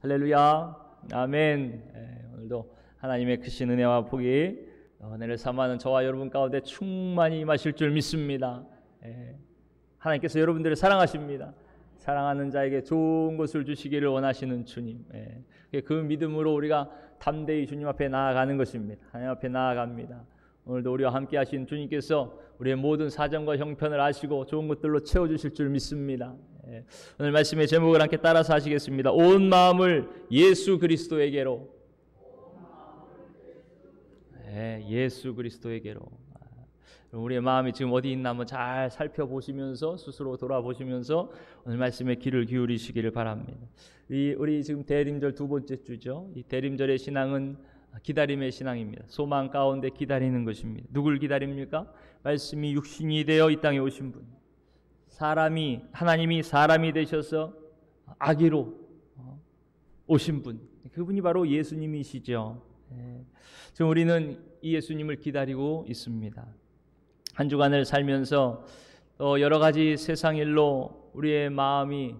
할렐루야, 아멘. 오늘도 하나님의 크신 은혜와 복이 은혜를 삼아하는 저와 여러분 가운데 충만히 임하실 줄 믿습니다. 하나님께서 여러분들을 사랑하십니다. 사랑하는 자에게 좋은 것을 주시기를 원하시는 주님. 그 믿음으로 우리가 담대히 주님 앞에 나아가는 것입니다. 하나님 앞에 나아갑니다. 오늘도 우리와 함께 하신 주님께서 우리의 모든 사정과 형편을 아시고 좋은 것들로 채워주실 줄 믿습니다. 오늘 말씀의 제목을 함께 따라서 하시겠습니다. 온 마음을 예수 그리스도에게로. 예수 그리스도에게로. 우리의 마음이 지금 어디 있나 한번 잘 살펴보시면서 스스로 돌아보시면서 오늘 말씀에 귀를 기울이시기를 바랍니다. 우리 지금 대림절 두 번째 주죠. 이 대림절의 신앙은 기다림의 신앙입니다. 소망 가운데 기다리는 것입니다. 누굴 기다립니까? 말씀이 육신이 되어 이 땅에 오신 분, 하나님이 사람이 되셔서 아기로 오신 분, 그분이 바로 예수님이시죠. 지금 우리는 이 예수님을 기다리고 있습니다. 한 주간을 살면서 여러 가지 세상 일로 우리의 마음이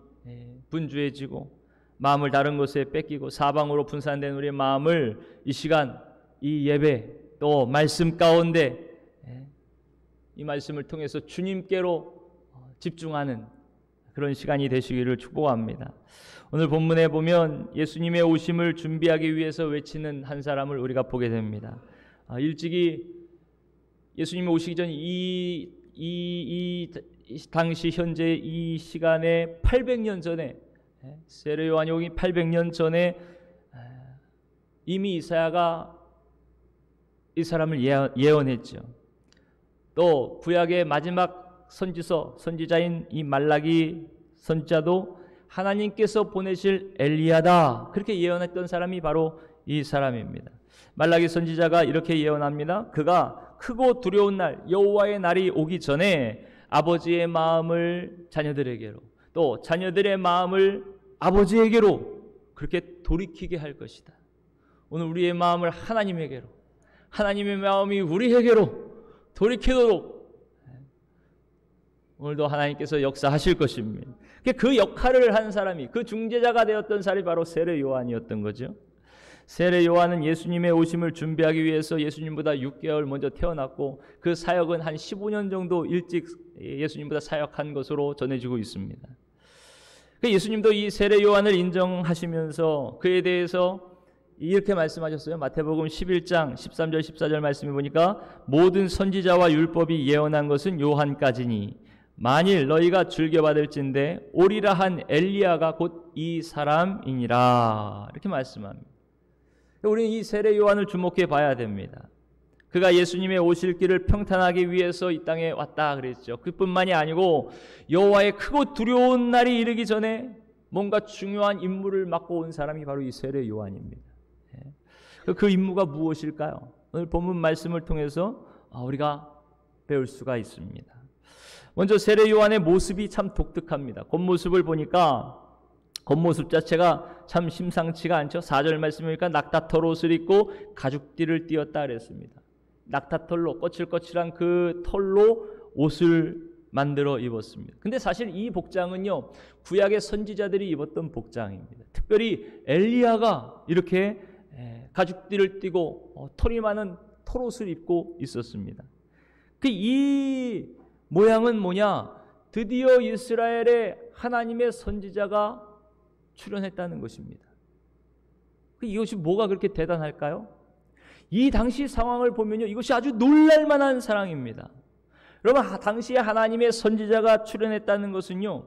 분주해지고 마음을 다른 곳에 뺏기고 사방으로 분산된 우리의 마음을 이 시간, 이 예배, 또 말씀 가운데 이 말씀을 통해서 주님께로 집중하는 그런 시간이 되시기를 축복합니다. 오늘 본문에 보면 예수님의 오심을 준비하기 위해서 외치는 한 사람을 우리가 보게 됩니다. 일찍이 예수님이 오시기 전 이 당시 현재 이 시간에 800년 전에 세례 요한이 오기 800년 전에 이미 이사야가 이 사람을 예언했죠. 또 구약의 마지막 선지자인 이 말라기 선지자도 하나님께서 보내실 엘리야다, 그렇게 예언했던 사람이 바로 이 사람입니다. 말라기 선지자가 이렇게 예언합니다. 그가 크고 두려운 날, 여호와의 날이 오기 전에 아버지의 마음을 자녀들에게로, 또 자녀들의 마음을 아버지에게로 그렇게 돌이키게 할 것이다. 오늘 우리의 마음을 하나님에게로, 하나님의 마음이 우리에게로 돌이키도록 오늘도 하나님께서 역사하실 것입니다. 그 역할을 한 사람이, 그 중재자가 되었던 사람이 바로 세례 요한이었던 거죠. 세례 요한은 예수님의 오심을 준비하기 위해서 예수님보다 6개월 먼저 태어났고 그 사역은 한 15년 정도 일찍 예수님보다 사역한 것으로 전해지고 있습니다. 예수님도 이 세례 요한을 인정하시면서 그에 대해서 이렇게 말씀하셨어요. 마태복음 11장 13절 14절 말씀해 보니까 모든 선지자와 율법이 예언한 것은 요한까지니 만일 너희가 즐겨받을진대 오리라 한 엘리야가 곧 이 사람이니라, 이렇게 말씀합니다. 우리는 이 세례 요한을 주목해 봐야 됩니다. 그가 예수님의 오실 길을 평탄하기 위해서 이 땅에 왔다 그랬죠. 그뿐만이 아니고 여호와의 크고 두려운 날이 이르기 전에 뭔가 중요한 임무를 맡고 온 사람이 바로 이 세례 요한입니다. 그 임무가 무엇일까요? 오늘 본문 말씀을 통해서 우리가 배울 수가 있습니다. 먼저 세례 요한의 모습이 참 독특합니다. 겉모습을 보니까 겉모습 자체가 참 심상치가 않죠. 4절 말씀이니까 낙타털 옷을 입고 가죽띠를 띠었다 그랬습니다. 낙타털로 거칠거칠한 그 털로 옷을 만들어 입었습니다. 근데 사실 이 복장은요, 구약의 선지자들이 입었던 복장입니다. 특별히 엘리야가 이렇게 가죽띠를 띠고 털이 많은 털옷을 입고 있었습니다. 이 모양은 뭐냐? 드디어 이스라엘에 하나님의 선지자가 출현했다는 것입니다. 이것이 뭐가 그렇게 대단할까요? 이 당시 상황을 보면요, 이것이 아주 놀랄만한 사랑입니다. 여러분, 당시에 하나님의 선지자가 출현했다는 것은요,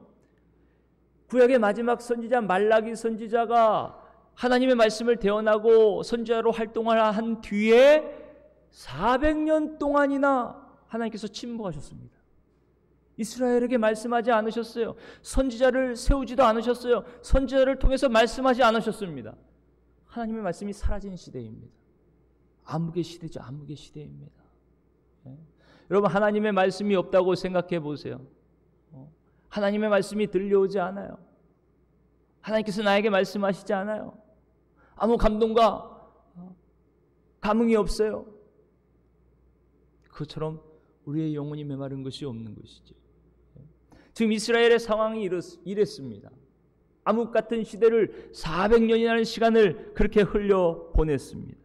구약의 마지막 선지자 말라기 선지자가 하나님의 말씀을 대언하고 선지자로 활동을 한 뒤에 400년 동안이나 하나님께서 침묵하셨습니다. 이스라엘에게 말씀하지 않으셨어요. 선지자를 세우지도 않으셨어요. 선지자를 통해서 말씀하지 않으셨습니다. 하나님의 말씀이 사라진 시대입니다. 암흑의 시대죠. 암흑의 시대입니다. 여러분, 하나님의 말씀이 없다고 생각해 보세요. 하나님의 말씀이 들려오지 않아요. 하나님께서 나에게 말씀하시지 않아요. 아무 감동과 감흥이 없어요. 그것처럼 우리의 영혼이 메마른 것이 없는 것이죠. 지금 이스라엘의 상황이 이랬습니다. 암흑 같은 시대를 400년이라는 시간을 그렇게 흘려 보냈습니다.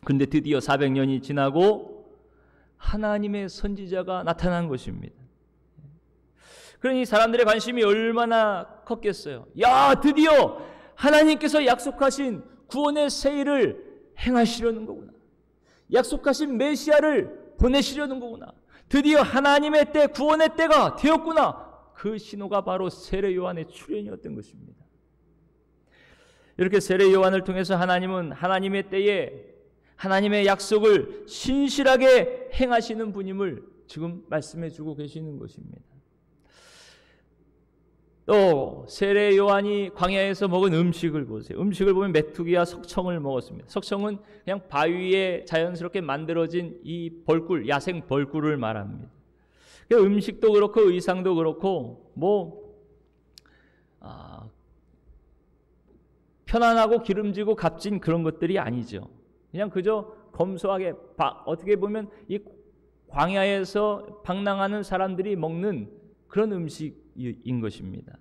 그런데 드디어 400년이 지나고 하나님의 선지자가 나타난 것입니다. 그러니 사람들의 관심이 얼마나 컸겠어요. 야, 드디어 하나님께서 약속하신 구원의 새 일을 행하시려는 거구나. 약속하신 메시아를 보내시려는 거구나. 드디어 하나님의 때, 구원의 때가 되었구나. 그 신호가 바로 세례 요한의 출현이었던 것입니다. 이렇게 세례 요한을 통해서 하나님은 하나님의 때에 하나님의 약속을 신실하게 행하시는 분임을 지금 말씀해 주고 계시는 것입니다. 또 세례 요한이 광야에서 먹은 음식을 보세요. 음식을 보면 메뚜기와 석청을 먹었습니다. 석청은 그냥 바위에 자연스럽게 만들어진 이 벌꿀, 야생 벌꿀을 말합니다. 음식도 그렇고 의상도 그렇고 편안하고 기름지고 값진 그런 것들이 아니죠. 그냥 그저 검소하게 어떻게 보면 이 광야에서 방랑하는 사람들이 먹는 그런 음식인 것입니다.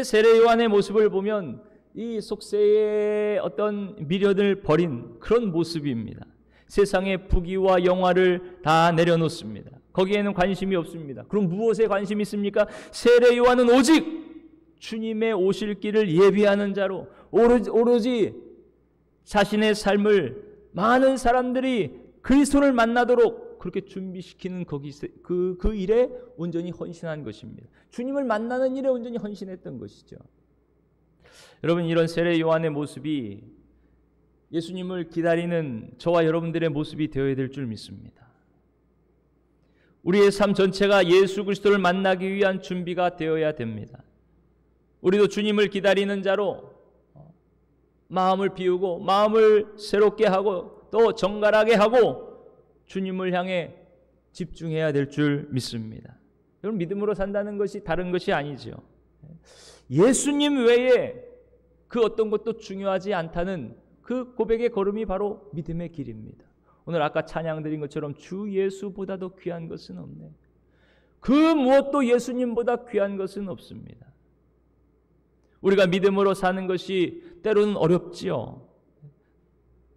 세례 요한의 모습을 보면 이 속세의 어떤 미련을 버린 그런 모습입니다. 세상의 부귀와 영화를 다 내려놓습니다. 거기에는 관심이 없습니다. 그럼 무엇에 관심이 있습니까? 세례 요한은 오직 주님의 오실 길을 예비하는 자로 오로지 자신의 삶을 많은 사람들이 그리스도를 만나도록 그렇게 준비시키는 그 일에 온전히 헌신한 것입니다. 주님을 만나는 일에 온전히 헌신했던 것이죠. 여러분, 이런 세례 요한의 모습이 예수님을 기다리는 저와 여러분들의 모습이 되어야 될 줄 믿습니다. 우리의 삶 전체가 예수 그리스도를 만나기 위한 준비가 되어야 됩니다. 우리도 주님을 기다리는 자로 마음을 비우고 마음을 새롭게 하고 또 정갈하게 하고 주님을 향해 집중해야 될 줄 믿습니다. 여러분, 믿음으로 산다는 것이 다른 것이 아니죠. 예수님 외에 그 어떤 것도 중요하지 않다는 그 고백의 걸음이 바로 믿음의 길입니다. 오늘 아까 찬양 드린 것처럼 주 예수보다도 귀한 것은 없네. 그 무엇도 예수님보다 귀한 것은 없습니다. 우리가 믿음으로 사는 것이 때로는 어렵지요.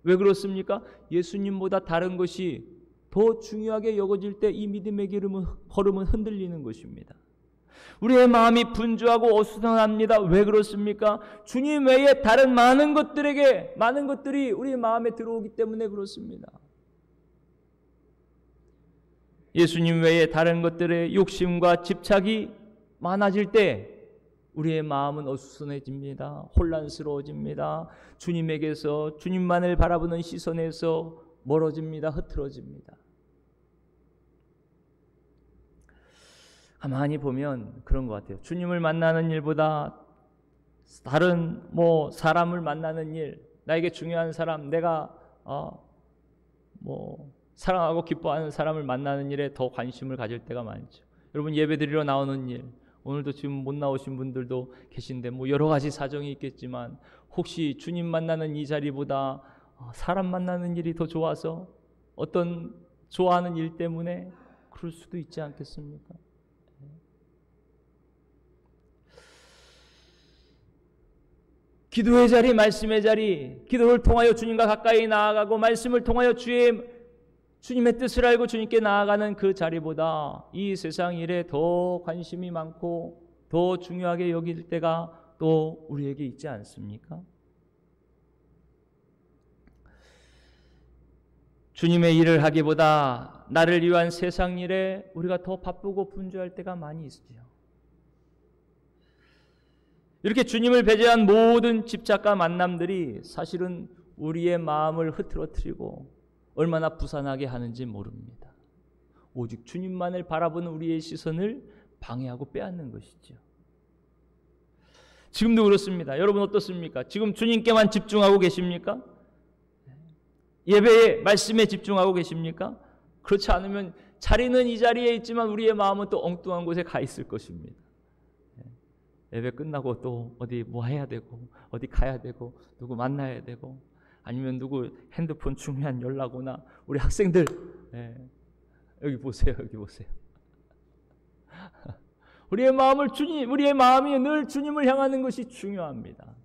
왜 그렇습니까? 예수님보다 다른 것이 더 중요하게 여겨질 때 이 믿음의 걸음은 흔들리는 것입니다. 우리의 마음이 분주하고 어수선합니다. 왜 그렇습니까? 주님 외에 다른 많은 것들이 우리의 마음에 들어오기 때문에 그렇습니다. 예수님 외에 다른 것들의 욕심과 집착이 많아질 때 우리의 마음은 어수선해집니다. 혼란스러워집니다. 주님에게서 주님만을 바라보는 시선에서 멀어집니다. 흐트러집니다. 가만히 보면 그런 것 같아요. 주님을 만나는 일보다 다른 사람을 만나는 일, 나에게 중요한 사람, 내가 사랑하고 기뻐하는 사람을 만나는 일에 더 관심을 가질 때가 많죠. 여러분, 예배드리러 나오는 일, 오늘도 지금 못 나오신 분들도 계신데 여러 가지 사정이 있겠지만 혹시 주님 만나는 이 자리보다 사람 만나는 일이 더 좋아서 어떤 좋아하는 일 때문에 그럴 수도 있지 않겠습니까? 기도의 자리, 말씀의 자리, 기도를 통하여 주님과 가까이 나아가고 말씀을 통하여 주님의 뜻을 알고 주님께 나아가는 그 자리보다 이 세상 일에 더 관심이 많고 더 중요하게 여길 때가 또 우리에게 있지 않습니까? 주님의 일을 하기보다 나를 위한 세상 일에 우리가 더 바쁘고 분주할 때가 많이 있죠. 이렇게 주님을 배제한 모든 집착과 만남들이 사실은 우리의 마음을 흐트러뜨리고 얼마나 부산하게 하는지 모릅니다. 오직 주님만을 바라보는 우리의 시선을 방해하고 빼앗는 것이죠. 지금도 그렇습니다. 여러분 어떻습니까? 지금 주님께만 집중하고 계십니까? 예배에, 말씀에 집중하고 계십니까? 그렇지 않으면 자리는 이 자리에 있지만 우리의 마음은 또 엉뚱한 곳에 가 있을 것입니다. 예배 끝나고 또 어디 해야 되고 어디 가야 되고 누구 만나야 되고 아니면 누구 핸드폰 중요한 연락 오나 우리 학생들 여기 보세요. 우리의 마음이 늘 주님을 향하는 것이 중요합니다.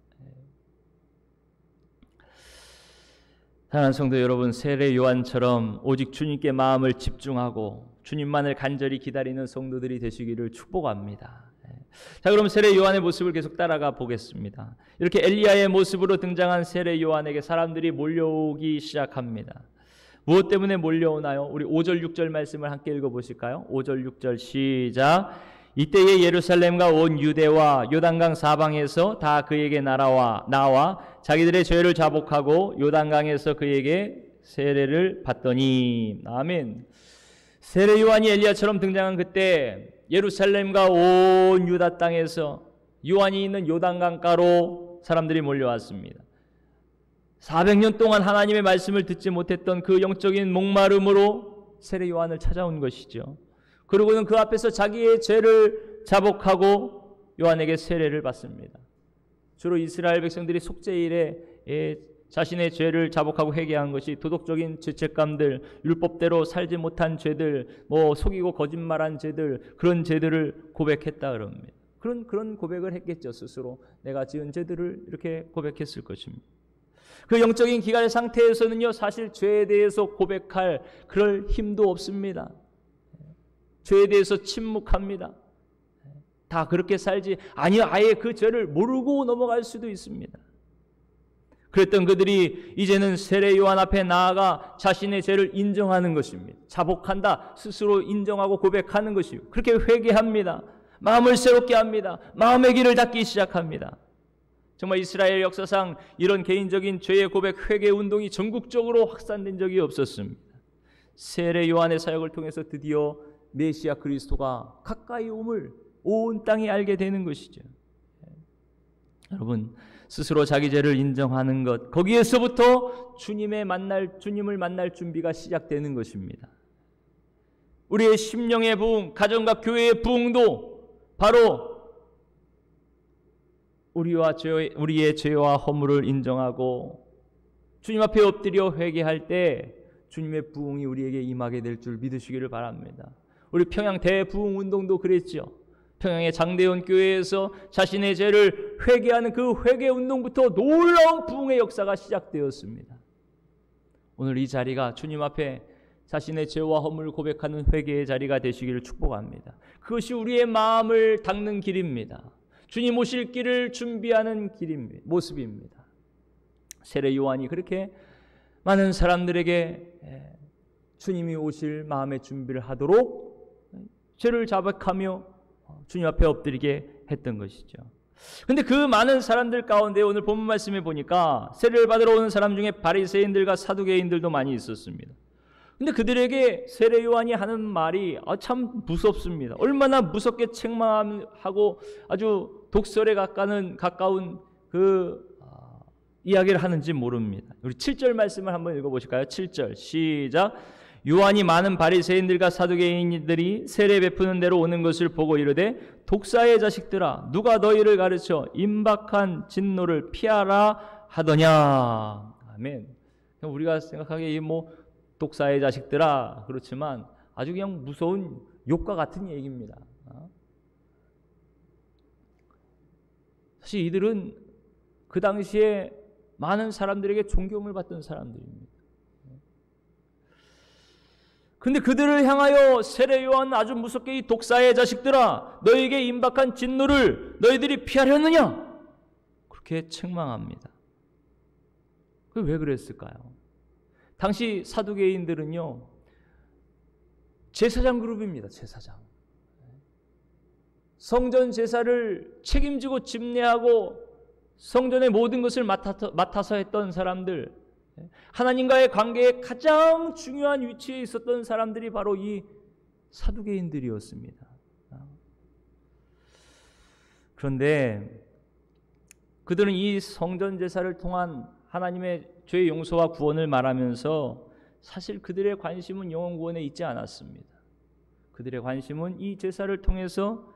사랑하는 성도 여러분, 세례 요한처럼 오직 주님께 마음을 집중하고 주님만을 간절히 기다리는 성도들이 되시기를 축복합니다. 자, 그럼 세례 요한의 모습을 계속 따라가 보겠습니다. 이렇게 엘리야의 모습으로 등장한 세례 요한에게 사람들이 몰려오기 시작합니다. 무엇 때문에 몰려오나요? 우리 5절 6절 말씀을 함께 읽어보실까요? 5절 6절 시작. 이때에 예루살렘과 온 유대와 요단강 사방에서 다 그에게 나와 자기들의 죄를 자복하고 요단강에서 그에게 세례를 받더니. 아멘. 세례 요한이 엘리야처럼 등장한 그때 예루살렘과 온 유다 땅에서 요한이 있는 요단강가로 사람들이 몰려왔습니다. 400년 동안 하나님의 말씀을 듣지 못했던 그 영적인 목마름으로 세례 요한을 찾아온 것이죠. 그리고는 그 앞에서 자기의 죄를 자복하고 요한에게 세례를 받습니다. 주로 이스라엘 백성들이 속죄일에 자신의 죄를 자복하고 회개한 것이 도덕적인 죄책감들, 율법대로 살지 못한 죄들, 속이고 거짓말한 죄들, 그런 죄들을 고백했다 그럽니다. 그런 고백을 했겠죠. 스스로 내가 지은 죄들을 이렇게 고백했을 것입니다. 그 영적인 기간의 상태에서는요, 사실 죄에 대해서 고백할 그럴 힘도 없습니다. 죄에 대해서 침묵합니다. 다 그렇게 살지 아니요, 아예 그 죄를 모르고 넘어갈 수도 있습니다. 그랬던 그들이 이제는 세례 요한 앞에 나아가 자신의 죄를 인정하는 것입니다. 자복한다, 스스로 인정하고 고백하는 것이고, 그렇게 회개합니다. 마음을 새롭게 합니다. 마음의 길을 닫기 시작합니다. 정말 이스라엘 역사상 이런 개인적인 죄의 고백, 회개 운동이 전국적으로 확산된 적이 없었습니다. 세례 요한의 사역을 통해서 드디어 메시아 그리스도가 가까이 옴을 온 땅이 알게 되는 것이죠. 여러분, 스스로 자기 죄를 인정하는 것, 거기에서부터 주님을 만날 준비가 시작되는 것입니다. 우리의 심령의 부흥, 가정과 교회의 부흥도 바로 우리의 죄와 허물을 인정하고 주님 앞에 엎드려 회개할 때 주님의 부흥이 우리에게 임하게 될 줄 믿으시기를 바랍니다. 우리 평양 대부흥 운동도 그랬죠. 평양의 장대원 교회에서 자신의 죄를 회개하는 그 회개 운동부터 놀라운 부흥의 역사가 시작되었습니다. 오늘 이 자리가 주님 앞에 자신의 죄와 허물을 고백하는 회개의 자리가 되시기를 축복합니다. 그것이 우리의 마음을 닦는 길입니다. 주님 오실 길을 준비하는 모습입니다. 세례 요한이 그렇게 많은 사람들에게 주님이 오실 마음의 준비를 하도록 죄를 자백하며 주님 앞에 엎드리게 했던 것이죠. 그런데 그 많은 사람들 가운데 오늘 본문 말씀에 보니까 세례를 받으러 오는 사람 중에 바리새인들과 사두개인들도 많이 있었습니다. 근데 그들에게 세례 요한이 하는 말이 참 무섭습니다. 얼마나 무섭게 책망하고 아주 독설에 가까운 그 이야기를 하는지 모릅니다. 우리 7절 말씀을 한번 읽어보실까요? 7절 시작. 요한이 많은 바리새인들과 사두개인들이 세례 베푸는 대로 오는 것을 보고 이르되 독사의 자식들아, 누가 너희를 가르쳐 임박한 진노를 피하라 하더냐. 아멘. 우리가 생각하기에 독사의 자식들아, 그렇지만 아주 그냥 무서운 욕과 같은 얘기입니다. 사실 이들은 그 당시에 많은 사람들에게 존경을 받던 사람들입니다. 근데 그들을 향하여 세례 요한은 아주 무섭게 이 독사의 자식들아, 너에게 임박한 진노를 너희들이 피하려느냐? 그렇게 책망합니다. 왜 그랬을까요? 당시 사두개인들은요, 제사장 그룹입니다. 제사장. 성전 제사를 책임지고 집례하고 성전의 모든 것을 맡아서 했던 사람들, 하나님과의 관계에 가장 중요한 위치에 있었던 사람들이 바로 이 사두개인들이었습니다. 그런데 그들은 이 성전 제사를 통한 하나님의 죄 용서와 구원을 말하면서 사실 그들의 관심은 영혼 구원에 있지 않았습니다. 그들의 관심은 이 제사를 통해서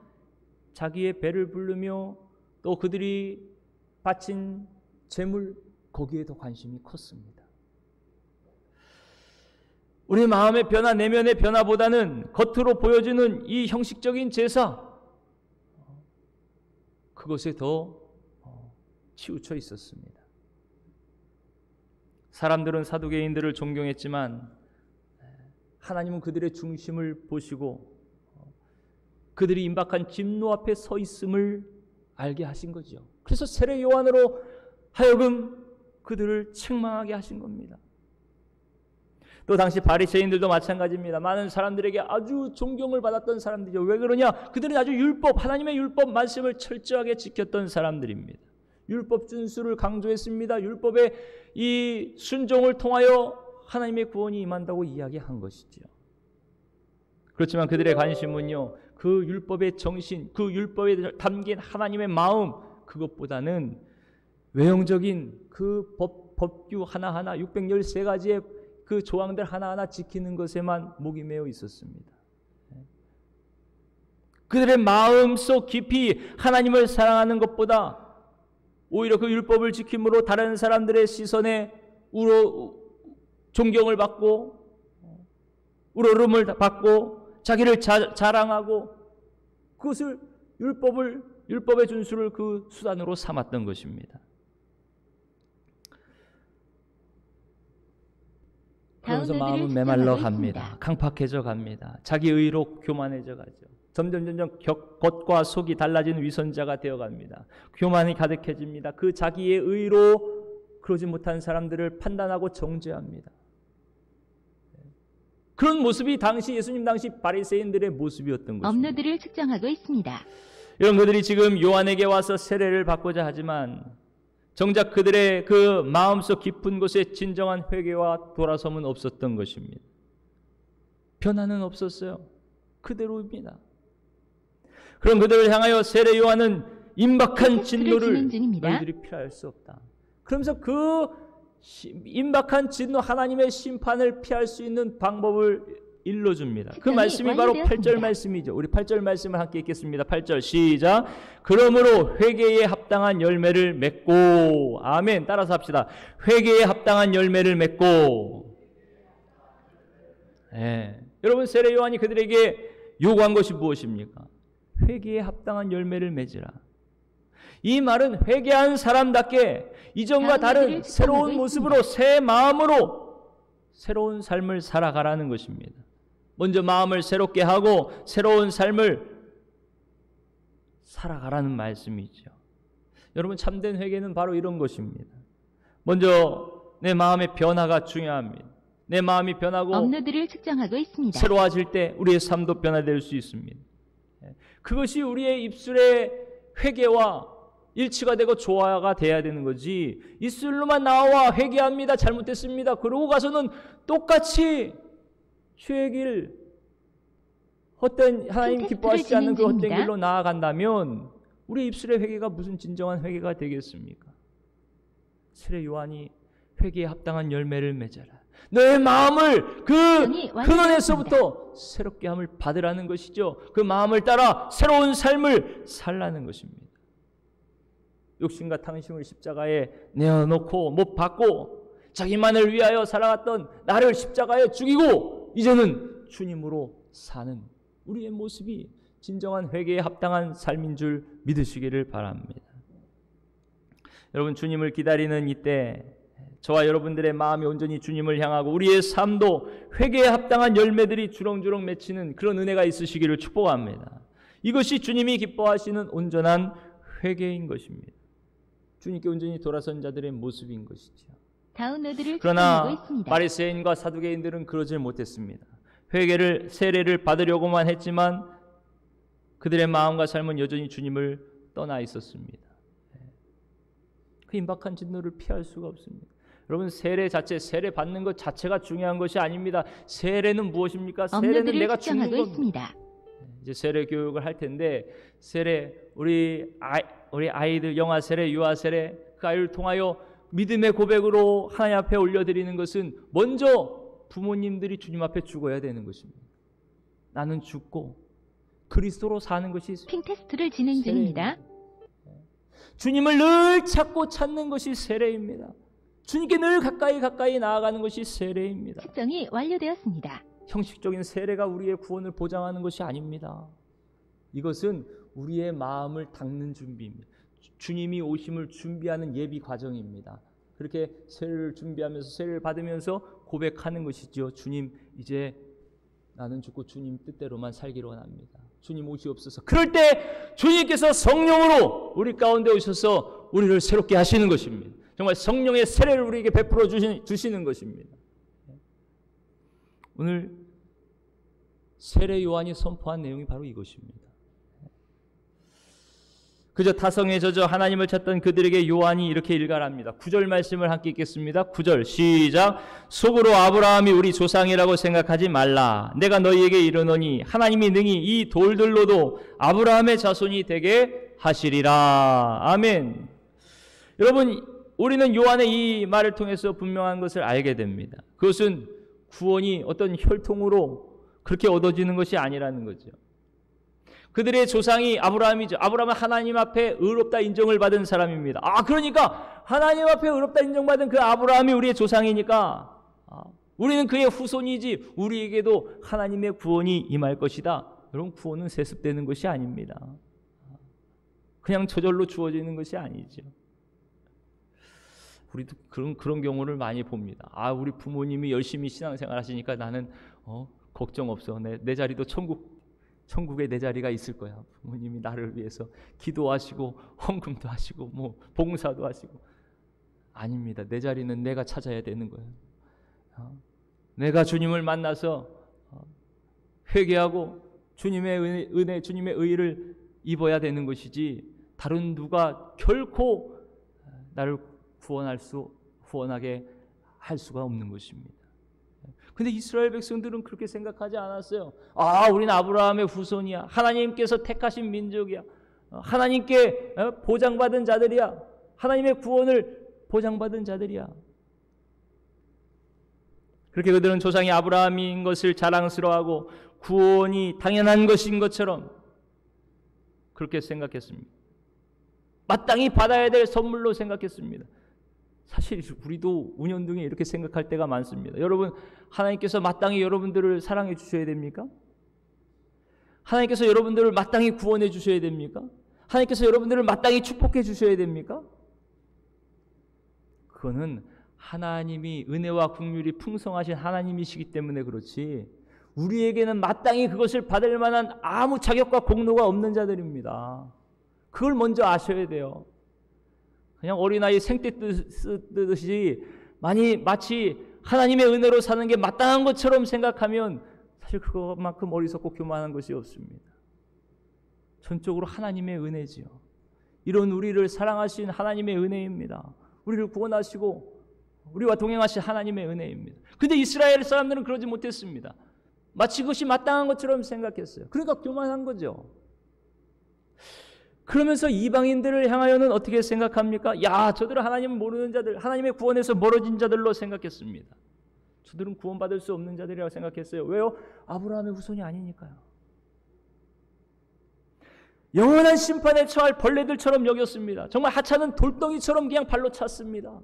자기의 배를 부르며 또 그들이 바친 제물, 거기에 더 관심이 컸습니다. 우리 마음의 변화, 내면의 변화보다는 겉으로 보여지는 이 형식적인 제사, 그것에 더 치우쳐 있었습니다. 사람들은 사두개인들을 존경했지만 하나님은 그들의 중심을 보시고 그들이 임박한 진노 앞에 서 있음을 알게 하신 거죠. 그래서 세례 요한으로 하여금 그들을 책망하게 하신 겁니다. 또 당시 바리새인들도 마찬가지입니다. 많은 사람들에게 아주 존경을 받았던 사람들이죠. 왜 그러냐? 그들은 아주 하나님의 율법 말씀을 철저하게 지켰던 사람들입니다. 율법 준수를 강조했습니다. 율법의 이 순종을 통하여 하나님의 구원이 임한다고 이야기한 것이죠. 그렇지만 그들의 관심은요, 그 율법의 정신, 그 율법에 담긴 하나님의 마음, 그것보다는 외형적인 그 법규 하나하나 613가지의 그 조항들 하나하나 지키는 것에만 목이 메어 있었습니다. 그들의 마음속 깊이 하나님을 사랑하는 것보다 오히려 그 율법을 지킴으로 다른 사람들의 시선에 존경을 받고 우러름을 받고 자기를 자랑하고 그것을 율법의 준수를 그 수단으로 삼았던 것입니다. 그러면서 마음은 메말라 갑니다. 강팍해져 갑니다. 자기 의로 교만해져 가죠. 점점 겉과 속이 달라진 위선자가 되어 갑니다. 교만이 가득해집니다. 그 자기의 의로 그러지 못한 사람들을 판단하고 정죄합니다. 그런 모습이 예수님 당시 바리새인들의 모습이었던 것입니다. 업로드를 측정하고 있습니다. 이런 그들이 지금 요한에게 와서 세례를 받고자 하지만 정작 그들의 그 마음속 깊은 곳에 진정한 회개와 돌아섬은 없었던 것입니다. 변화는 없었어요. 그대로입니다. 그럼 그들을 향하여 세례 요한은 임박한 진노를 너희들이 피할 수 없다. 그러면서 그 임박한 진노, 하나님의 심판을 피할 수 있는 방법을 일러줍니다. 그 말씀이 바로 8절 말씀이죠. 우리 8절 말씀을 함께 읽겠습니다. 8절 시작. 그러므로 회개에 합당한 열매를 맺고, 아멘. 따라서 합시다. 회개에 합당한 열매를 맺고. 여러분, 세례 요한이 그들에게 요구한 것이 무엇입니까? 회개에 합당한 열매를 맺으라. 이 말은 회개한 사람답게 이전과 다른 새로운 모습으로 새 마음으로 새로운 삶을 살아가라는 것입니다. 먼저 마음을 새롭게 하고 새로운 삶을 살아가라는 말씀이죠. 여러분, 참된 회개는 바로 이런 것입니다. 먼저 내 마음의 변화가 중요합니다. 내 마음이 변하고 업로드를 측정하고 있습니다. 새로워질 때 우리의 삶도 변화될 수 있습니다. 그것이 우리의 입술의 회개와 일치가 되고 조화가 돼야 되는 거지, 입술로만 나와 회개합니다, 잘못됐습니다, 그러고 가서는 똑같이 죄의 길, 헛된, 하나님 기뻐하시지 않는 그 헛된 길로 나아간다면 우리 입술의 회개가 무슨 진정한 회개가 되겠습니까? 세례 요한이 회개에 합당한 열매를 맺어라. 너의 마음을 그 근원에서부터 새롭게 함을 받으라는 것이죠. 그 마음을 따라 새로운 삶을 살라는 것입니다. 욕심과 탕심을 십자가에 내어놓고 못 받고 자기만을 위하여 살아갔던 나를 십자가에 죽이고 이제는 주님으로 사는 우리의 모습이 진정한 회개에 합당한 삶인 줄 믿으시기를 바랍니다. 여러분, 주님을 기다리는 이때 저와 여러분들의 마음이 온전히 주님을 향하고 우리의 삶도 회개에 합당한 열매들이 주렁주렁 맺히는 그런 은혜가 있으시기를 축복합니다. 이것이 주님이 기뻐하시는 온전한 회개인 것입니다. 주님께 온전히 돌아선 자들의 모습인 것이죠. 다운로드를 그러나 바리새인과 사두개인들은 그러질 못했습니다. 세례를 받으려고만 했지만 그들의 마음과 삶은 여전히 주님을 떠나 있었습니다. 그 임박한 진노를 피할 수가 없습니다. 여러분, 세례 받는 것 자체가 중요한 것이 아닙니다. 세례는 무엇입니까? 세례는 내가 죽는 겁니다. 이제 세례 교육을 할 텐데, 우리 아이들 영아 세례, 유아 세례, 그 아이를 통하여 믿음의 고백으로 하나님 앞에 올려드리는 것은 먼저 부모님들이 주님 앞에 죽어야 되는 것입니다. 나는 죽고 그리스도로 사는 것이 핑테스트를 진행 중입니다. 주님을 늘 찾는 것이 세례입니다. 주님께 늘 가까이 나아가는 것이 세례입니다. 측정이 완료되었습니다. 형식적인 세례가 우리의 구원을 보장하는 것이 아닙니다. 이것은 우리의 마음을 닦는 준비입니다. 주님이 오심을 준비하는 예비 과정입니다. 그렇게 세례를 준비하면서 세례를 받으면서 고백하는 것이죠. 주님, 이제 나는 죽고 주님 뜻대로만 살기로 원합니다. 주님 오시옵소서. 그럴 때 주님께서 성령으로 우리 가운데 오셔서 우리를 새롭게 하시는 것입니다. 정말 성령의 세례를 우리에게 베풀어 주시는 것입니다. 오늘 세례 요한이 선포한 내용이 바로 이것입니다. 그저 타성에 젖어 하나님을 찾던 그들에게 요한이 이렇게 일갈합니다. 9절 말씀을 함께 읽겠습니다. 9절 시작. 속으로 아브라함이 우리 조상이라고 생각하지 말라. 내가 너희에게 이르노니 하나님이 능히 이 돌들로도 아브라함의 자손이 되게 하시리라. 아멘. 여러분, 우리는 요한의 이 말을 통해서 분명한 것을 알게 됩니다. 그것은 구원이 어떤 혈통으로 그렇게 얻어지는 것이 아니라는 거죠. 그들의 조상이 아브라함이죠. 아브라함은 하나님 앞에 의롭다 인정을 받은 사람입니다. 그러니까 하나님 앞에 의롭다 인정받은 그 아브라함이 우리의 조상이니까 우리는 그의 후손이지 우리에게도 하나님의 구원이 임할 것이다. 여러분, 구원은 세습되는 것이 아닙니다. 그냥 저절로 주어지는 것이 아니죠. 우리도 그런 경우를 많이 봅니다. 우리 부모님이 열심히 신앙생활 하시니까 나는 걱정 없어. 내 자리도 천국에 내 자리가 있을 거야. 부모님이 나를 위해서 기도하시고 헌금도 하시고 뭐 봉사도 하시고. 아닙니다. 내 자리는 내가 찾아야 되는 거예요. 내가 주님을 만나서 회개하고 주님의 은혜, 주님의 의를 입어야 되는 것이지 다른 누가 결코 나를 구원하게 할 수가 없는 것입니다. 근데 이스라엘 백성들은 그렇게 생각하지 않았어요. 우리는 아브라함의 후손이야. 하나님께서 택하신 민족이야. 하나님께 보장받은 자들이야. 하나님의 구원을 보장받은 자들이야. 그렇게 그들은 조상이 아브라함인 것을 자랑스러워하고 구원이 당연한 것인 것처럼 그렇게 생각했습니다. 마땅히 받아야 될 선물로 생각했습니다. 사실 우리도 운연등에 이렇게 생각할 때가 많습니다. 여러분, 하나님께서 마땅히 여러분들을 사랑해 주셔야 됩니까? 하나님께서 여러분들을 마땅히 구원해 주셔야 됩니까? 하나님께서 여러분들을 마땅히 축복해 주셔야 됩니까? 그거는 하나님이 은혜와 긍휼이 풍성하신 하나님이시기 때문에 그렇지 우리에게는 마땅히 그것을 받을 만한 아무 자격과 공로가 없는 자들입니다. 그걸 먼저 아셔야 돼요. 그냥 어린아이 생떼 쓰듯이 마치 하나님의 은혜로 사는 게 마땅한 것처럼 생각하면 사실 그것만큼 어리석고 교만한 것이 없습니다. 전적으로 하나님의 은혜지요. 이런 우리를 사랑하신 하나님의 은혜입니다. 우리를 구원하시고 우리와 동행하신 하나님의 은혜입니다. 근데 이스라엘 사람들은 그러지 못했습니다. 마치 그것이 마땅한 것처럼 생각했어요. 그러니까 교만한 거죠. 그러면서 이방인들을 향하여는 어떻게 생각합니까? 저들은 하나님을 모르는 자들, 하나님의 구원에서 멀어진 자들로 생각했습니다. 저들은 구원받을 수 없는 자들이라고 생각했어요. 왜요? 아브라함의 후손이 아니니까요. 영원한 심판에 처할 벌레들처럼 여겼습니다. 정말 하찮은 돌덩이처럼 그냥 발로 찼습니다.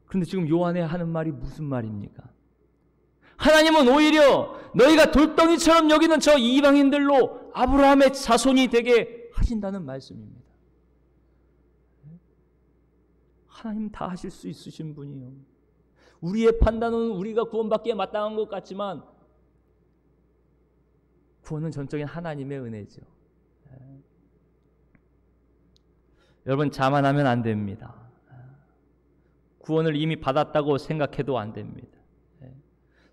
그런데 지금 요한이 하는 말이 무슨 말입니까? 하나님은 오히려 너희가 돌덩이처럼 여기는 저 이방인들로 아브라함의 자손이 되게 하신다는 말씀입니다. 하나님 다 하실 수 있으신 분이요. 우리의 판단은 우리가 구원받기에 마땅한 것 같지만 구원은 전적인 하나님의 은혜죠. 여러분, 자만하면 안 됩니다. 구원을 이미 받았다고 생각해도 안 됩니다.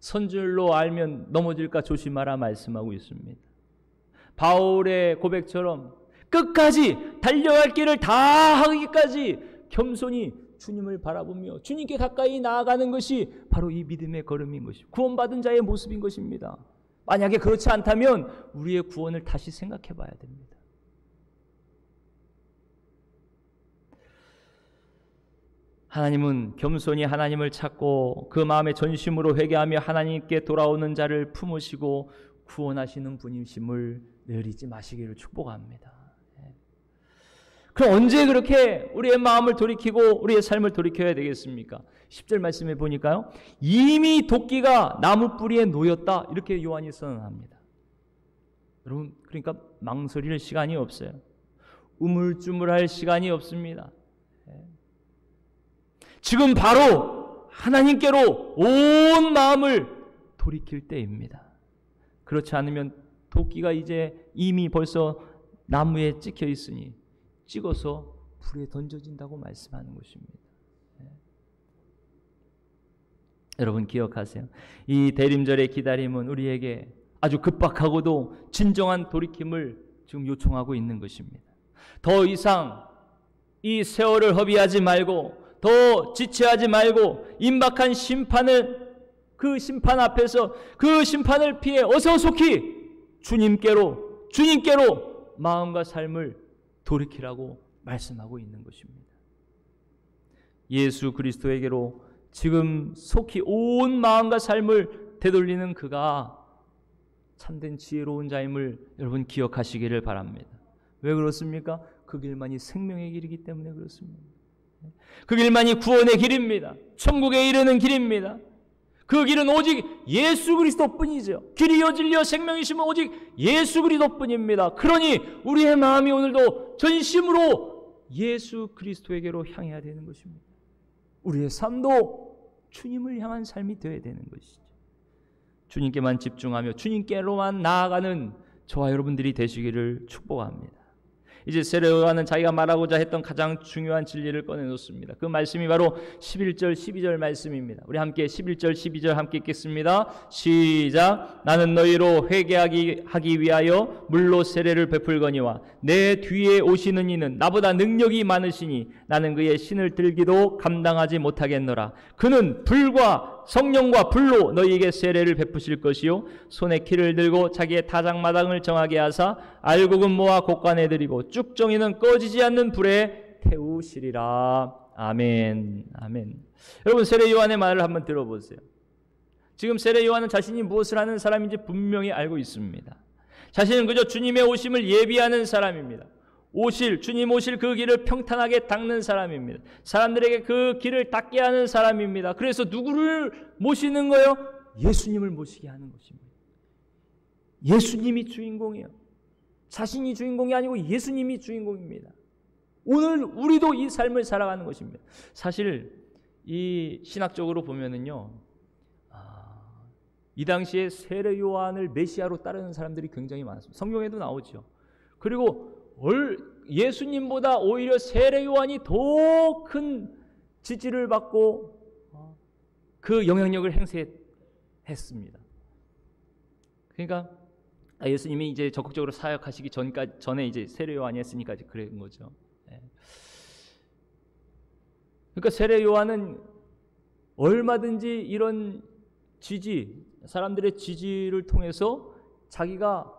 선줄로 알면 넘어질까 조심하라 말씀하고 있습니다. 바울의 고백처럼 끝까지 달려갈 길을 다 하기까지 겸손히 주님을 바라보며 주님께 가까이 나아가는 것이 바로 이 믿음의 걸음인 것입니다. 구원받은 자의 모습인 것입니다. 만약에 그렇지 않다면 우리의 구원을 다시 생각해 봐야 됩니다. 하나님은 겸손히 하나님을 찾고 그 마음의 전심으로 회개하며 하나님께 돌아오는 자를 품으시고 구원하시는 분이심을 늘 잊지 마시기를 축복합니다. 그럼 언제 그렇게 우리의 마음을 돌이키고 우리의 삶을 돌이켜야 되겠습니까? 10절 말씀에 보니까요, 이미 도끼가 나무 뿌리에 놓였다, 이렇게 요한이 선언합니다. 여러분, 그러니까 망설일 시간이 없어요. 우물쭈물할 시간이 없습니다. 지금 바로 하나님께로 온 마음을 돌이킬 때입니다. 그렇지 않으면 도끼가 이제 이미 벌써 나무에 찍혀 있으니 찍어서 불에 던져진다고 말씀하는 것입니다. 여러분 기억하세요. 이 대림절의 기다림은 우리에게 아주 급박하고도 진정한 돌이킴을 지금 요청하고 있는 것입니다. 더 이상 이 세월을 허비하지 말고 더 지체하지 말고 임박한 심판을 그 심판 앞에서 그 심판을 피해 어서 속히 주님께로 마음과 삶을 돌이키라고 말씀하고 있는 것입니다. 예수 그리스도에게로 지금 속히 온 마음과 삶을 되돌리는 그가 참된 지혜로운 자임을 여러분 기억하시기를 바랍니다. 왜 그렇습니까? 그 길만이 생명의 길이기 때문에 그렇습니다. 그 길만이 구원의 길입니다. 천국에 이르는 길입니다. 그 길은 오직 예수 그리스도뿐이죠. 길이요 진리요 생명이시면 오직 예수 그리스도뿐입니다. 그러니 우리의 마음이 오늘도 전심으로 예수 그리스도에게로 향해야 되는 것입니다. 우리의 삶도 주님을 향한 삶이 되어야 되는 것이죠. 주님께만 집중하며 주님께로만 나아가는 저와 여러분들이 되시기를 축복합니다. 이제 세례 요한은 자기가 말하고자 했던 가장 중요한 진리를 꺼내놓습니다. 그 말씀이 바로 11절 12절 말씀입니다. 우리 함께 11절 12절 함께 읽겠습니다. 시작. 나는 너희로 회개하기 위하여 물로 세례를 베풀거니와 내 뒤에 오시는 이는 나보다 능력이 많으시니 나는 그의 신을 들기도 감당하지 못하겠노라. 그는 불과 성령과 불로 너희에게 세례를 베푸실 것이요 손에 키를 들고 자기의 타작마당을 정하게 하사 알곡은 모아 곡간에 들이고 쭉정이는 꺼지지 않는 불에 태우시리라. 아멘. 아멘. 여러분 세례 요한의 말을 한번 들어보세요. 지금 세례 요한은 자신이 무엇을 하는 사람인지 분명히 알고 있습니다. 자신은 그저 주님의 오심을 예비하는 사람입니다. 주님 오실 그 길을 평탄하게 닦는 사람입니다. 사람들에게 그 길을 닦게 하는 사람입니다. 그래서 누구를 모시는 거예요? 예수님을 모시게 하는 것입니다. 예수님이 주인공이에요. 자신이 주인공이 아니고 예수님이 주인공입니다. 오늘 우리도 이 삶을 살아가는 것입니다. 사실 이 신학적으로 보면은요, 이 당시에 세례 요한을 메시아로 따르는 사람들이 굉장히 많았습니다. 성경에도 나오죠. 그리고 예수님보다 오히려 세례 요한이 더 큰 지지를 받고 그 영향력을 행사했습니다. 그러니까 예수님이 이제 적극적으로 사역하시기 전에 이제 세례 요한이 했으니까 그런 거죠. 그러니까 세례 요한은 얼마든지 이런 사람들의 지지를 통해서 자기가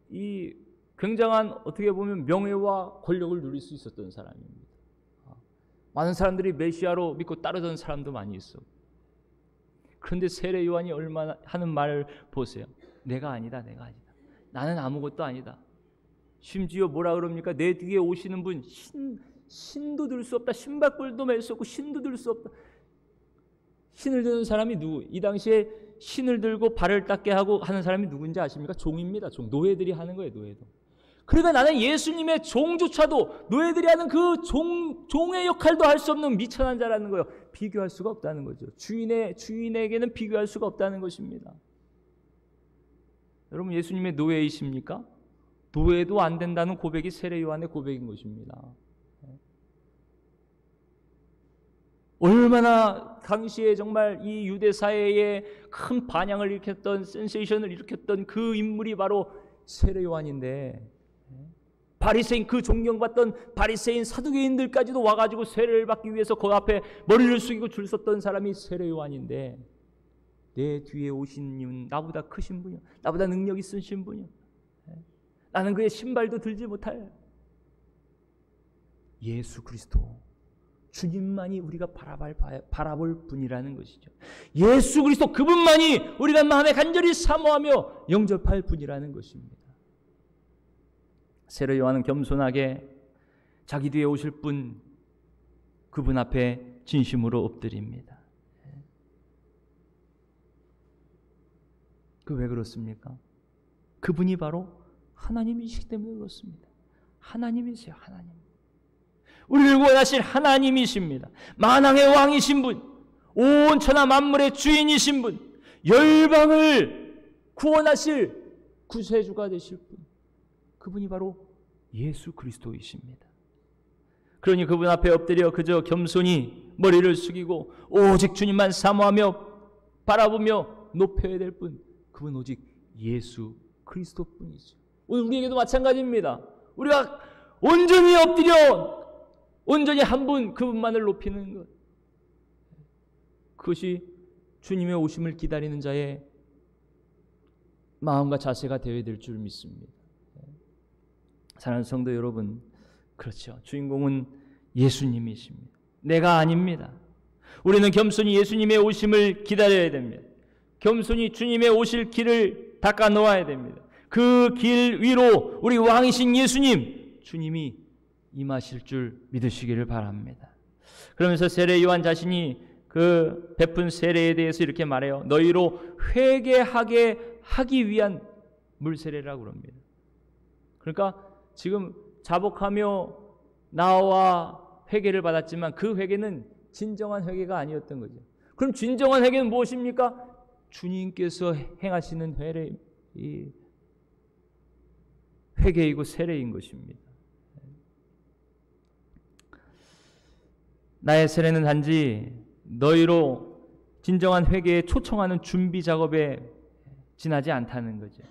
이 굉장한 어떻게 보면 명예와 권력을 누릴 수 있었던 사람입니다. 많은 사람들이 메시아로 믿고 따르던 사람도 많이 있어. 그런데 세례 요한이 얼마나 하는 말을 보세요. 내가 아니다. 나는 아무것도 아니다. 심지어 뭐라 그럽니까? 내 뒤에 오시는 분 신도 들 수 없다. 신발끈도 맬 수 없고 신도 들 수 없다. 신을 드는 사람이 누구? 이 당시에 신을 들고 발을 닦게 하고 하는 사람이 누군지 아십니까? 종입니다. 노예들이 하는 거예요. 노예도. 그러니까 나는 예수님의 종조차도 노예들이 하는 그 종의 역할도 할 수 없는 미천한 자라는 거예요. 비교할 수가 없다는 거죠. 주인에게는 비교할 수가 없다는 것입니다. 여러분 예수님의 노예이십니까? 노예도 안 된다는 고백이 세례 요한의 고백인 것입니다. 얼마나 당시에 정말 이 유대 사회에 큰 반향을 일으켰던 센세이션을 일으켰던 그 인물이 바로 세례 요한인데 바리새인 그 존경받던 바리새인 사두개인들까지도 와가지고 세례를 받기 위해서 그 앞에 머리를 숙이고 줄 섰던 사람이 세례 요한인데 내 뒤에 오신 이는 나보다 크신 분이요 나보다 능력 있으신 분이요 나는 그의 신발도 들지 못할 예수 그리스도 주님만이 우리가 바라볼 분이라는 것이죠. 예수 그리스도 그분만이 우리가 마음에 간절히 사모하며 영접할 분이라는 것입니다. 세례 요한은 겸손하게 자기 뒤에 오실 분 그분 앞에 진심으로 엎드립니다. 왜 그렇습니까? 그분이 바로 하나님이시기 때문에 그렇습니다. 하나님이세요. 하나님. 우리를 구원하실 하나님이십니다. 만왕의 왕이신 분, 온 천하 만물의 주인이신 분, 열방을 구원하실 구세주가 되실 분, 그분이 바로 예수 그리스도이십니다. 그러니 그분 앞에 엎드려 그저 겸손히 머리를 숙이고 오직 주님만 사모하며 바라보며 높여야 될 분, 그분 오직 예수 그리스도뿐이죠. 오늘 우리에게도 마찬가지입니다. 우리가 온전히 엎드려 온전히 한 분, 그분만을 높이는 것, 그것이 주님의 오심을 기다리는 자의 마음과 자세가 되어야 될 줄 믿습니다. 사랑하는 성도 여러분, 그렇죠. 주인공은 예수님이십니다. 내가 아닙니다. 우리는 겸손히 예수님의 오심을 기다려야 됩니다. 겸손히 주님의 오실 길을 닦아 놓아야 됩니다. 그 길 위로 우리 왕이신 예수님, 주님이 임하실 줄 믿으시기를 바랍니다. 그러면서 세례 요한 자신이 그 베푼 세례에 대해서 이렇게 말해요. 너희로 회개하게 하기 위한 물세례라고 그럽니다. 그러니까 지금 자복하며 나와 회개를 받았지만 그 회개는 진정한 회개가 아니었던 거죠. 그럼 진정한 회개는 무엇입니까? 주님께서 행하시는 회개이고 세례인 것입니다. 나의 세례는 단지 너희로 진정한 회개에 초청하는 준비 작업에 지나지 않다는 거죠.